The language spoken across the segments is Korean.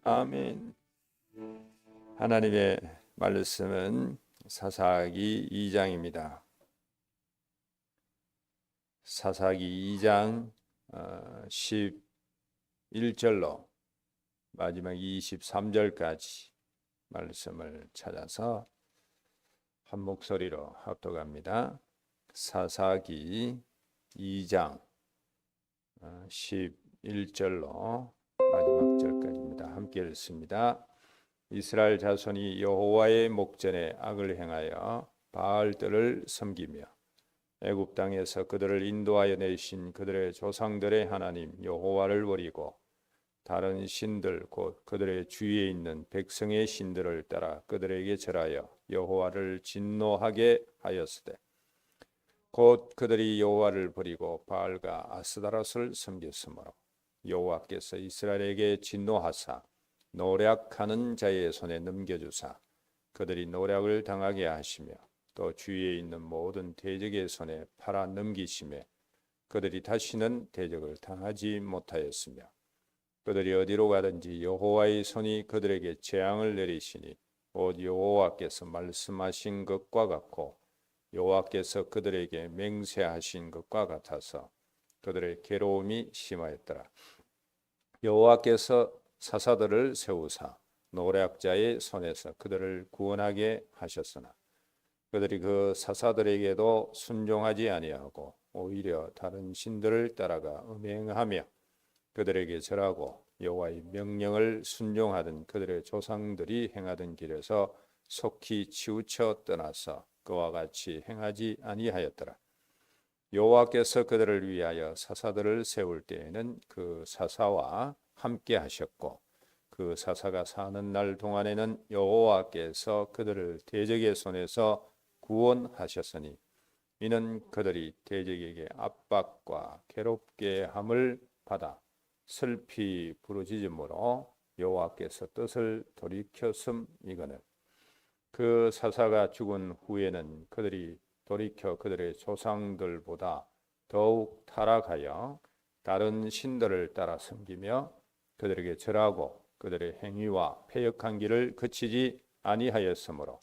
아멘. 하나님의 말씀은 사사기 2장입니다. 사사기 2장 11절로 마지막 23절까지 말씀을 찾아서 한 목소리로 합독합니다. 사사기 2장 11절로 마지막 절까지입니다. 함께 읽습니다. 이스라엘 자손이 여호와의 목전에 악을 행하여 바알들을 섬기며 애굽 땅에서 그들을 인도하여 내신 그들의 조상들의 하나님 여호와를 버리고 다른 신들 곧 그들의 주위에 있는 백성의 신들을 따라 그들에게 절하여 여호와를 진노하게 하였으되 곧 그들이 여호와를 버리고 바알과 아스다롯을 섬겼으므로 여호와께서 이스라엘에게 진노하사 노략하는 자의 손에 넘겨주사 그들이 노략을 당하게 하시며 또 주위에 있는 모든 대적의 손에 팔아 넘기시매 그들이 다시는 대적을 당하지 못하였으며 그들이 어디로 가든지 여호와의 손이 그들에게 재앙을 내리시니 곧 여호와께서 말씀하신 것과 같고 여호와께서 그들에게 맹세하신 것과 같아서 그들의 괴로움이 심하였더라. 여호와께서 사사들을 세우사 노략자의 손에서 그들을 구원하게 하셨으나 그들이 그 사사들에게도 순종하지 아니하고 오히려 다른 신들을 따라가 음행하며 그들에게 절하고 여호와의 명령을 순종하던 그들의 조상들이 행하던 길에서 속히 치우쳐 떠나서 그와 같이 행하지 아니하였더라. 여호와께서 그들을 위하여 사사들을 세울 때에는 그 사사와 함께 하셨고 그 사사가 사는 날 동안에는 여호와께서 그들을 대적의 손에서 구원하셨으니 이는 그들이 대적에게 압박과 괴롭게 함을 받아 슬피 부르짖음으로 여호와께서 뜻을 돌이켰음이거늘. 그 사사가 죽은 후에는 그들이 돌이켜 그들의 조상들보다 더욱 타락하여 다른 신들을 따라 섬기며 그들에게 절하고 그들의 행위와 패역한 길을 그치지 아니하였으므로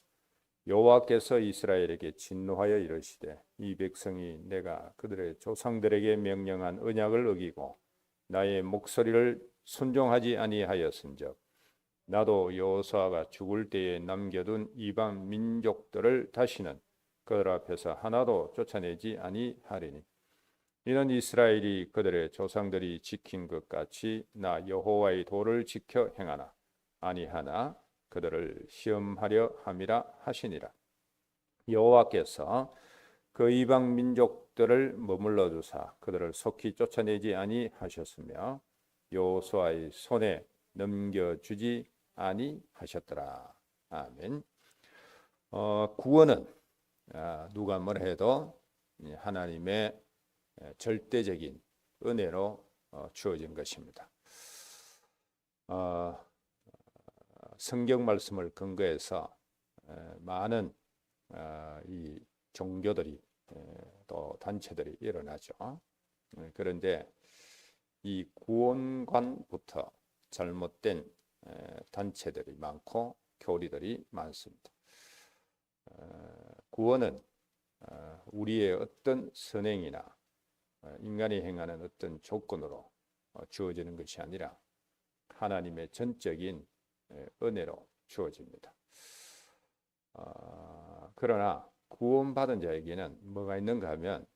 여호와께서 이스라엘에게 진노하여 이르시되 이 백성이 내가 그들의 조상들에게 명령한 언약을 어기고 나의 목소리를 순종하지 아니하였은즉 나도 여호수아가 죽을 때에 남겨둔 이방 민족들을 다시는 그들 앞에서 하나도 쫓아내지 아니하리니 이는 이스라엘이 그들의 조상들이 지킨 것 같이 나 여호와의 도를 지켜 행하나 아니하나 그들을 시험하려 함이라 하시니라. 여호와께서 그 이방 민족들을 머물러 두사 그들을 속히 쫓아내지 아니하셨으며 여호수아의 손에 넘겨주지 아니하셨더라. 아멘. 구원은 누가 뭐라 해도 하나님의 절대적인 은혜로 주어진 것입니다. 성경 말씀을 근거해서 많은 이 종교들이 또 단체들이 일어나죠. 그런데 이 구원관부터 잘못된 단체들이 많고 교리들이 많습니다. 구원은 우리의 어떤 선행이나 인간이 행하는 어떤 조건으로 주어지는 것이 아니라 하나님의 전적인 은혜로 주어집니다. 그러나 구원받은 자에게는 뭐가 있는가 하면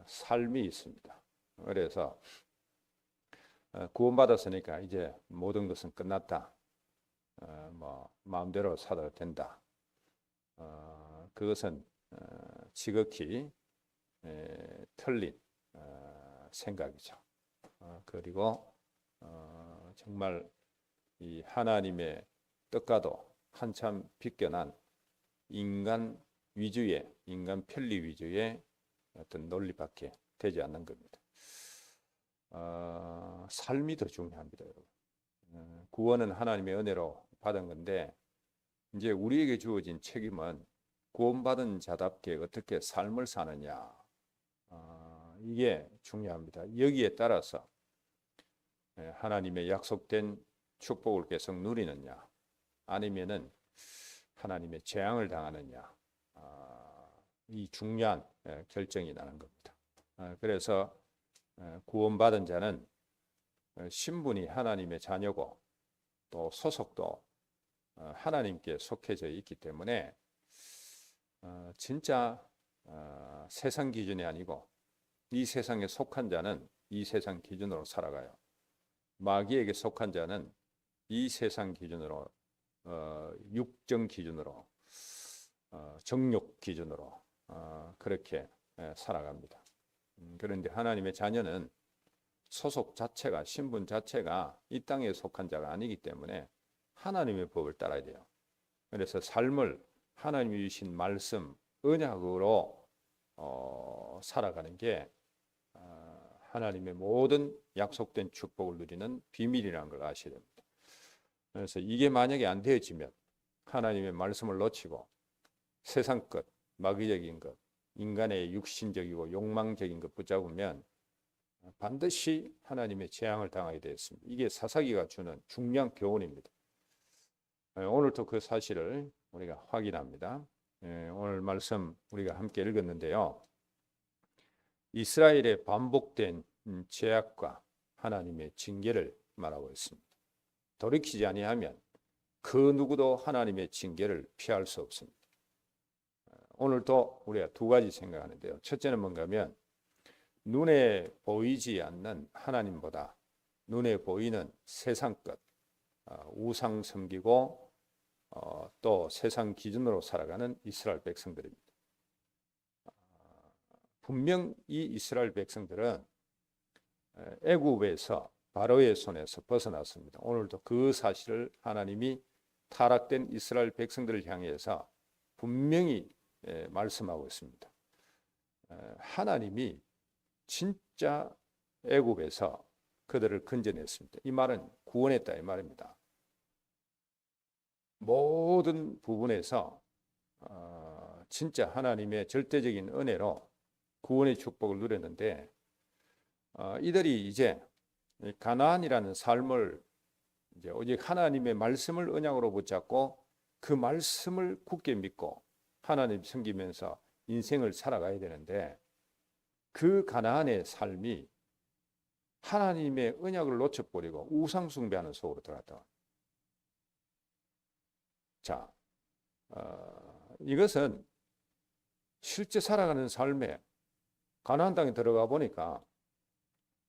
삶이 있습니다. 그래서 구원받았으니까 이제 모든 것은 끝났다. 마음대로 살아도 된다. 그것은 지극히 틀린 생각이죠. 그리고 정말 이 하나님의 뜻과도 한참 비껴난 인간 위주의, 인간 편리 위주의 어떤 논리밖에 되지 않는 겁니다. 삶이 더 중요합니다, 여러분. 구원은 하나님의 은혜로 받은 건데 이제 우리에게 주어진 책임은 구원받은 자답게 어떻게 삶을 사느냐, 이게 중요합니다. 여기에 따라서 하나님의 약속된 축복을 계속 누리느냐, 아니면은 하나님의 재앙을 당하느냐, 이 중요한 결정이 나는 겁니다. 그래서 구원받은 자는 신분이 하나님의 자녀고 또 소속도 하나님께 속해져 있기 때문에 진짜 세상 기준이 아니고 이 세상에 속한 자는 이 세상 기준으로 살아가요. 마귀에게 속한 자는 이 세상 기준으로 육정 기준으로 정욕 기준으로 그렇게 살아갑니다. 그런데 하나님의 자녀는 소속 자체가 신분 자체가 이 땅에 속한 자가 아니기 때문에 하나님의 법을 따라야 돼요. 그래서 삶을 하나님이 주신 말씀 언약으로 살아가는 게 하나님의 모든 약속된 축복을 누리는 비밀이라는 걸 아셔야 됩니다. 그래서 이게 만약에 안 되어지면 하나님의 말씀을 놓치고 세상 것, 마귀적인 것, 인간의 육신적이고 욕망적인 것 붙잡으면 반드시 하나님의 재앙을 당하게 되었습니다. 이게 사사기가 주는 중요한 교훈입니다. 오늘도 그 사실을 우리가 확인합니다. 오늘 말씀 우리가 함께 읽었는데요. 이스라엘의 반복된 죄악과 하나님의 징계를 말하고 있습니다. 돌이키지 아니하면 그 누구도 하나님의 징계를 피할 수 없습니다. 오늘도 우리가 두 가지 생각하는데요. 첫째는 뭔가 하면 눈에 보이지 않는 하나님보다 눈에 보이는 세상 것, 우상 섬기고 또 세상 기준으로 살아가는 이스라엘 백성들입니다. 분명 이 이스라엘 백성들은 애굽에서 바로의 손에서 벗어났습니다. 오늘도 그 사실을 하나님이 타락된 이스라엘 백성들을 향해서 분명히 말씀하고 있습니다. 하나님이 진짜 애굽에서 그들을 건져냈습니다. 이 말은 구원했다 이 말입니다. 모든 부분에서 진짜 하나님의 절대적인 은혜로 구원의 축복을 누렸는데 이들이 이제 가나안이라는 삶을 이제 오직 하나님의 말씀을 언약으로 붙잡고 그 말씀을 굳게 믿고 하나님 섬기면서 인생을 살아가야 되는데 그 가나안의 삶이 하나님의 언약을 놓쳐버리고 우상 숭배하는 속으로 들어갔다. 자, 이것은 실제 살아가는 삶에 가나안 땅에 들어가 보니까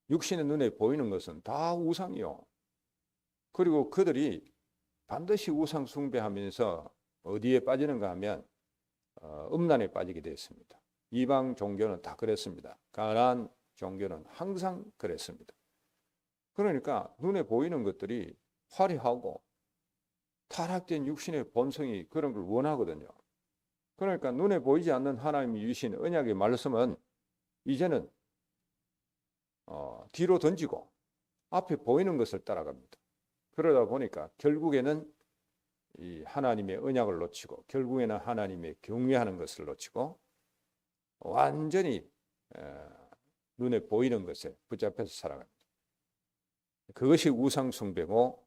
육신의 눈에 보이는 것은 다 우상이요. 그리고 그들이 반드시 우상 숭배하면서 어디에 빠지는가 하면 음란에 빠지게 됐습니다. 이방 종교는 다 그랬습니다. 가나안 종교는 항상 그랬습니다. 그러니까 눈에 보이는 것들이 화려하고 타락된 육신의 본성이 그런 걸 원하거든요. 그러니까 눈에 보이지 않는 하나님이 주신 언약의 말씀은 이제는 뒤로 던지고 앞에 보이는 것을 따라갑니다. 그러다 보니까 결국에는 이 하나님의 언약을 놓치고 결국에는 하나님의 경외하는 것을 놓치고 완전히 눈에 보이는 것에 붙잡혀서 살아갑니다. 그것이 우상 숭배고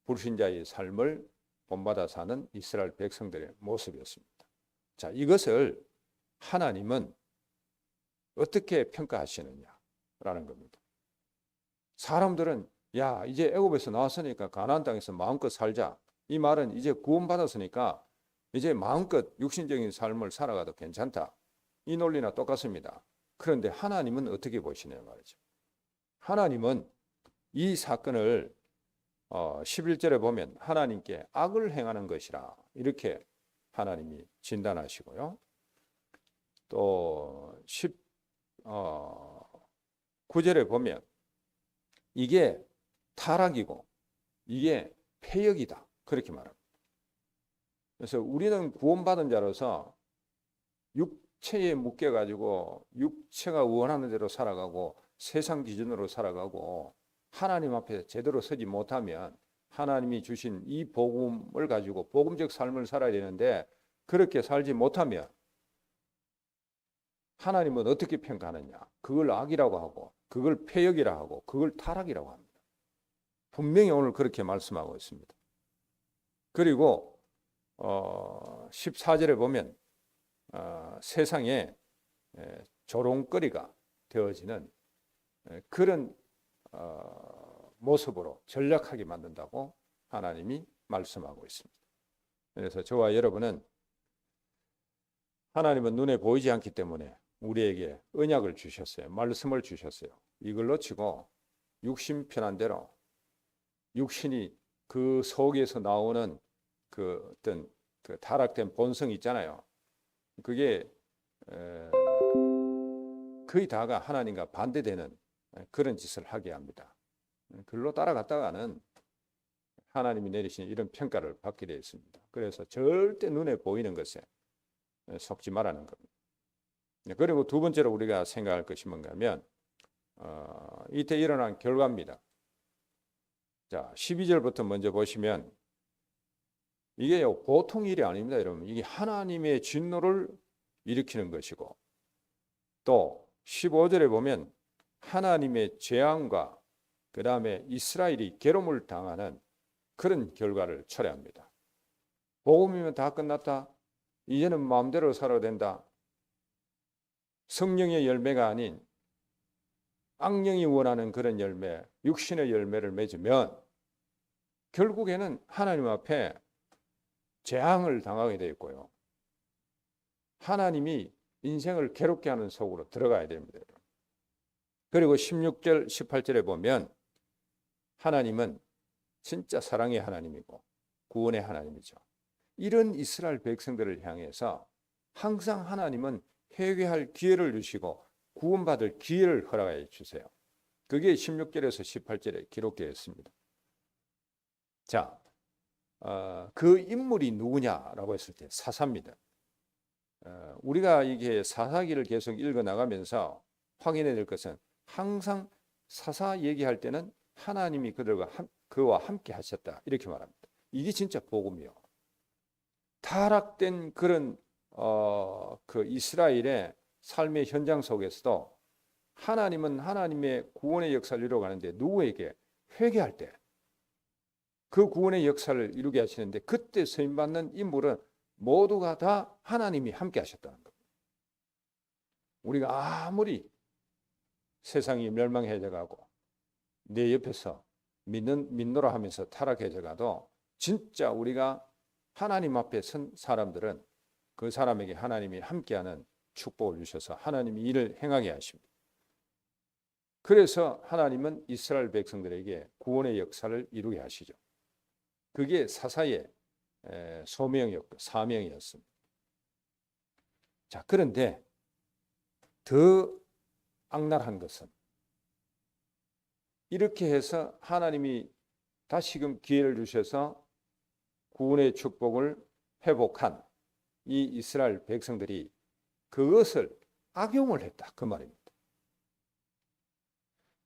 불신자의 삶을 본받아 사는 이스라엘 백성들의 모습이었습니다. 자, 이것을 하나님은 어떻게 평가하시느냐라는 겁니다. 사람들은 야, 이제 애굽에서 나왔으니까 가나안 땅에서 마음껏 살자. 이 말은 이제 구원받았으니까 이제 마음껏 육신적인 삶을 살아가도 괜찮다. 이 논리나 똑같습니다. 그런데 하나님은 어떻게 보시냐 말이죠. 하나님은 이 사건을 11절에 보면 하나님께 악을 행하는 것이라 이렇게 하나님이 진단하시고요. 또 19절에 보면 이게 타락이고 이게 패역이다 그렇게 말합니다. 그래서 우리는 구원받은 자로서 육체에 묶여가지고 육체가 원하는 대로 살아가고 세상 기준으로 살아가고 하나님 앞에 제대로 서지 못하면 하나님이 주신 이 복음을 가지고 복음적 삶을 살아야 되는데 그렇게 살지 못하면 하나님은 어떻게 평가하느냐? 그걸 악이라고 하고 그걸 패역이라고 하고 그걸 타락이라고 합니다. 분명히 오늘 그렇게 말씀하고 있습니다. 그리고 14절에 보면 세상에 조롱거리가 되어지는 그런 모습으로 전락하게 만든다고 하나님이 말씀하고 있습니다. 그래서 저와 여러분은 하나님은 눈에 보이지 않기 때문에 우리에게 언약을 주셨어요. 말씀을 주셨어요. 이걸로 치고 육신 편한 대로 육신이 그 속에서 나오는 그 어떤 그 타락된 본성이 있잖아요. 그게 거의 다가 하나님과 반대되는 그런 짓을 하게 합니다. 글로 따라갔다가는 하나님이 내리신 이런 평가를 받게 되어 있습니다. 그래서 절대 눈에 보이는 것에 속지 말라는 겁니다. 그리고 두 번째로 우리가 생각할 것이 뭔가 하면 이때 일어난 결과입니다. 자, 12절부터 먼저 보시면 이게 보통 일이 아닙니다, 여러분. 이게 하나님의 진노를 일으키는 것이고, 또 15절에 보면 하나님의 재앙과 그 다음에 이스라엘이 괴로움을 당하는 그런 결과를 초래합니다. 복음이면 다 끝났다. 이제는 마음대로 살아야 된다. 성령의 열매가 아닌 악령이 원하는 그런 열매, 육신의 열매를 맺으면 결국에는 하나님 앞에 재앙을 당하게 되어 있고요. 하나님이 인생을 괴롭게 하는 속으로 들어가야 됩니다. 그리고 16절, 18절에 보면 하나님은 진짜 사랑의 하나님이고 구원의 하나님이죠. 이런 이스라엘 백성들을 향해서 항상 하나님은 회개할 기회를 주시고 구원받을 기회를 허락해 주세요. 그게 16절에서 18절에 기록되어 있습니다. 자, 그 인물이 누구냐라고 했을 때 사사입니다. 우리가 이게 사사기를 계속 읽어 나가면서 확인해야 될 것은 항상 사사 얘기할 때는 하나님이 그와 함께 하셨다 이렇게 말합니다. 이게 진짜 복음이요. 타락된 그런 그 이스라엘의 삶의 현장 속에서도 하나님은 하나님의 구원의 역사를 이루어가는데 누구에게 회개할 때 그 구원의 역사를 이루게 하시는데 그때 쓰임받는 인물은 모두가 다 하나님이 함께 하셨다는 겁니다. 우리가 아무리 세상이 멸망해져 가고 내 옆에서 믿노라 하면서 타락해져 가도 진짜 우리가 하나님 앞에 선 사람들은 그 사람에게 하나님이 함께하는 축복을 주셔서 하나님이 이를 행하게 하십니다. 그래서 하나님은 이스라엘 백성들에게 구원의 역사를 이루게 하시죠. 그게 사사의 소명이었고 사명이었습니다. 자, 그런데 더 악랄한 것은 이렇게 해서 하나님이 다시금 기회를 주셔서 구원의 축복을 회복한 이 이스라엘 백성들이 그것을 악용을 했다 그 말입니다.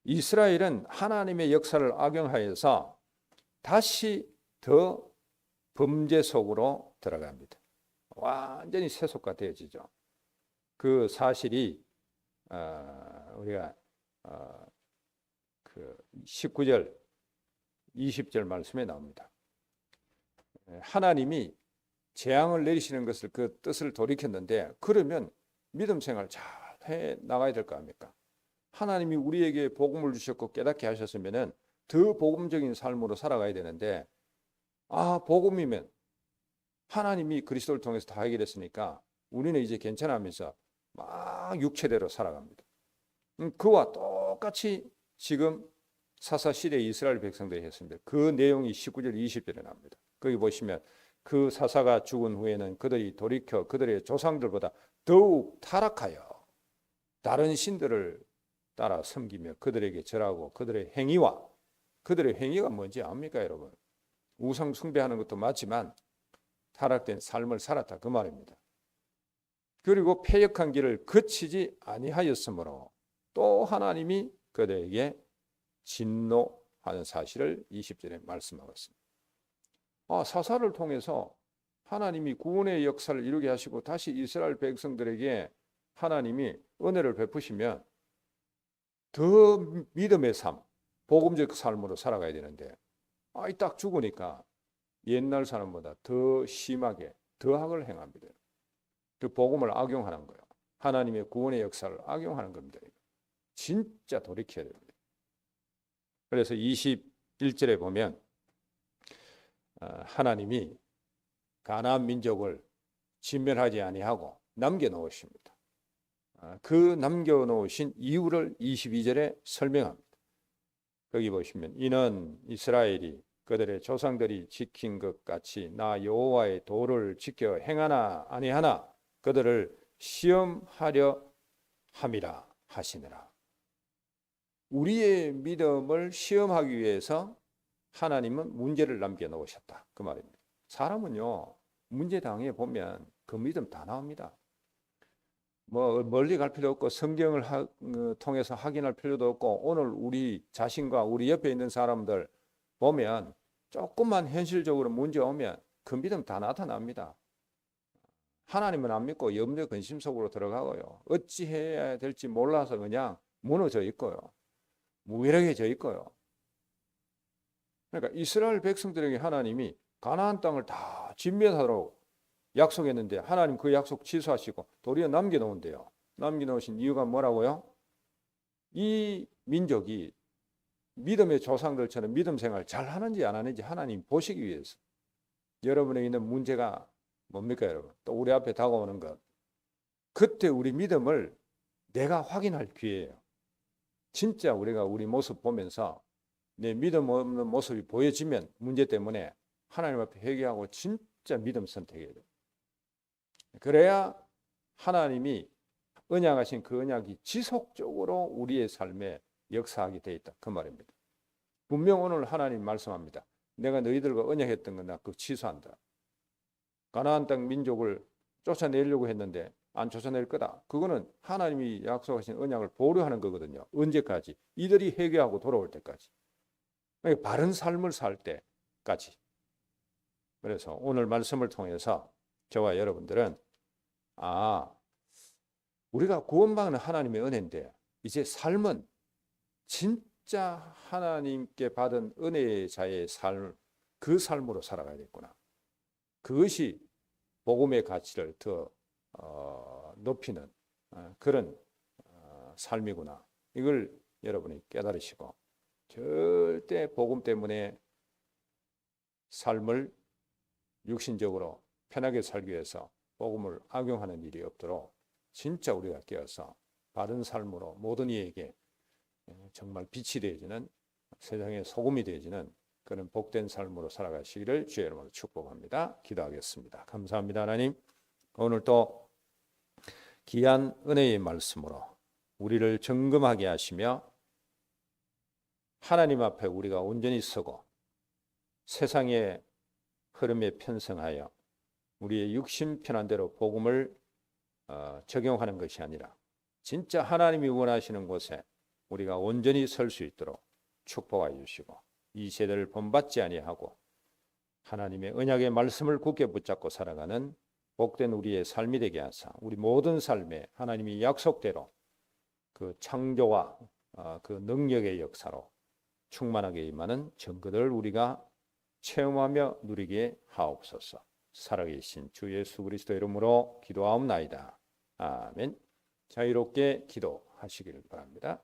이스라엘은 하나님의 역사를 악용하여서 다시 더 범죄 속으로 들어갑니다. 완전히 세속화 되어지죠. 그 사실이 우리가 그 19절 20절 말씀에 나옵니다. 하나님이 재앙을 내리시는 것을 그 뜻을 돌이켰는데 그러면 믿음 생활 잘 해 나가야 될 거 아닙니까? 하나님이 우리에게 복음을 주셨고 깨닫게 하셨으면은 더 복음적인 삶으로 살아가야 되는데 복음이면 하나님이 그리스도를 통해서 다 해결했으니까 우리는 이제 괜찮아하면서 막 육체대로 살아갑니다. 그와 똑같이 지금 사사 시대 이스라엘 백성들이 했습니다. 그 내용이 19절 20절에 나옵니다. 거기 보시면 그 사사가 죽은 후에는 그들이 돌이켜 그들의 조상들보다 더욱 타락하여 다른 신들을 따라 섬기며 그들에게 절하고 그들의 행위가 뭔지 압니까 여러분? 우상 숭배하는 것도 맞지만 타락된 삶을 살았다 그 말입니다. 그리고 패역한 길을 거치지 아니하였으므로 또 하나님이 그들에게 진노하는 사실을 20절에 말씀하고 있습니다. 사사를 통해서 하나님이 구원의 역사를 이루게 하시고 다시 이스라엘 백성들에게 하나님이 은혜를 베푸시면 더 믿음의 삶, 복음적 삶으로 살아가야 되는데 딱 죽으니까 옛날 사람보다 더 심하게 더 악을 행합니다. 그 복음을 악용하는 거예요. 하나님의 구원의 역사를 악용하는 겁니다. 진짜 돌이켜야 됩니다. 그래서 21절에 보면 하나님이 가나안 민족을 진멸하지 아니하고 남겨놓으십니다. 그 남겨놓으신 이유를 22절에 설명합니다. 거기 보시면 이는 이스라엘이 그들의 조상들이 지킨 것 같이 나 여호와의 도를 지켜 행하나 아니하나 그들을 시험하려 함이라 하시느라. 우리의 믿음을 시험하기 위해서 하나님은 문제를 남겨놓으셨다. 그 말입니다. 사람은요, 문제 당해 보면 그 믿음 다 나옵니다. 뭐 멀리 갈 필요 없고 성경을 통해서 확인할 필요도 없고 오늘 우리 자신과 우리 옆에 있는 사람들 보면 조금만 현실적으로 문제 오면 그 믿음 다 나타납니다. 하나님은 안 믿고 염려 근심 속으로 들어가고요. 어찌해야 될지 몰라서 그냥 무너져 있고요. 무기력해져 있고요. 그러니까 이스라엘 백성들에게 하나님이 가나안 땅을 다 진멸하도록 약속했는데 하나님 그 약속 취소하시고 도리어 남겨놓은대요. 남겨놓으신 이유가 뭐라고요? 이 민족이 믿음의 조상들처럼 믿음 생활 잘 하는지 안 하는지 하나님 보시기 위해서. 여러분에 있는 문제가 뭡니까 여러분? 또 우리 앞에 다가오는 것. 그때 우리 믿음을 내가 확인할 기회예요. 진짜 우리가 우리 모습 보면서 내 믿음 없는 모습이 보여지면 문제 때문에 하나님 앞에 회개하고 진짜 믿음 선택해야 돼요. 그래야 하나님이 언약하신 그 언약이 지속적으로 우리의 삶에 역사하게 돼 있다. 그 말입니다. 분명 오늘 하나님 말씀합니다. 내가 너희들과 언약했던 건 나 그거 취소한다. 가나안 땅 민족을 쫓아내려고 했는데 안 쫓아낼 거다. 그거는 하나님이 약속하신 언약을 보류하는 거거든요. 언제까지? 이들이 회개하고 돌아올 때까지. 바른 삶을 살 때까지. 그래서 오늘 말씀을 통해서 저와 여러분들은 우리가 구원받는 하나님의 은혜인데 이제 삶은 진짜 하나님께 받은 은혜의 자의 삶, 그 삶으로 살아가야겠구나. 그것이 복음의 가치를 더 높이는 그런 삶이구나. 이걸 여러분이 깨달으시고 절대 복음 때문에 삶을 육신적으로 편하게 살기 위해서 복음을 악용하는 일이 없도록 진짜 우리가 깨어서 바른 삶으로 모든 이에게 정말 빛이 되어지는 세상의 소금이 되어지는 그런 복된 삶으로 살아가시기를 주의 이름으로 축복합니다. 기도하겠습니다. 감사합니다. 하나님, 오늘 또 귀한 은혜의 말씀으로 우리를 점검하게 하시며 하나님 앞에 우리가 온전히 서고 세상의 흐름에 편성하여 우리의 육신 편한대로 복음을 적용하는 것이 아니라 진짜 하나님이 원하시는 곳에 우리가 온전히 설 수 있도록 축복하여 주시고 이 세대를 본받지 아니하고 하나님의 언약의 말씀을 굳게 붙잡고 살아가는 복된 우리의 삶이 되게 하사 우리 모든 삶에 하나님이 약속대로 그 창조와 그 능력의 역사로 충만하게 임하는 증거들을 우리가 체험하며 누리게 하옵소서. 살아계신 주 예수 그리스도 이름으로 기도하옵나이다. 아멘. 자유롭게 기도하시길 바랍니다.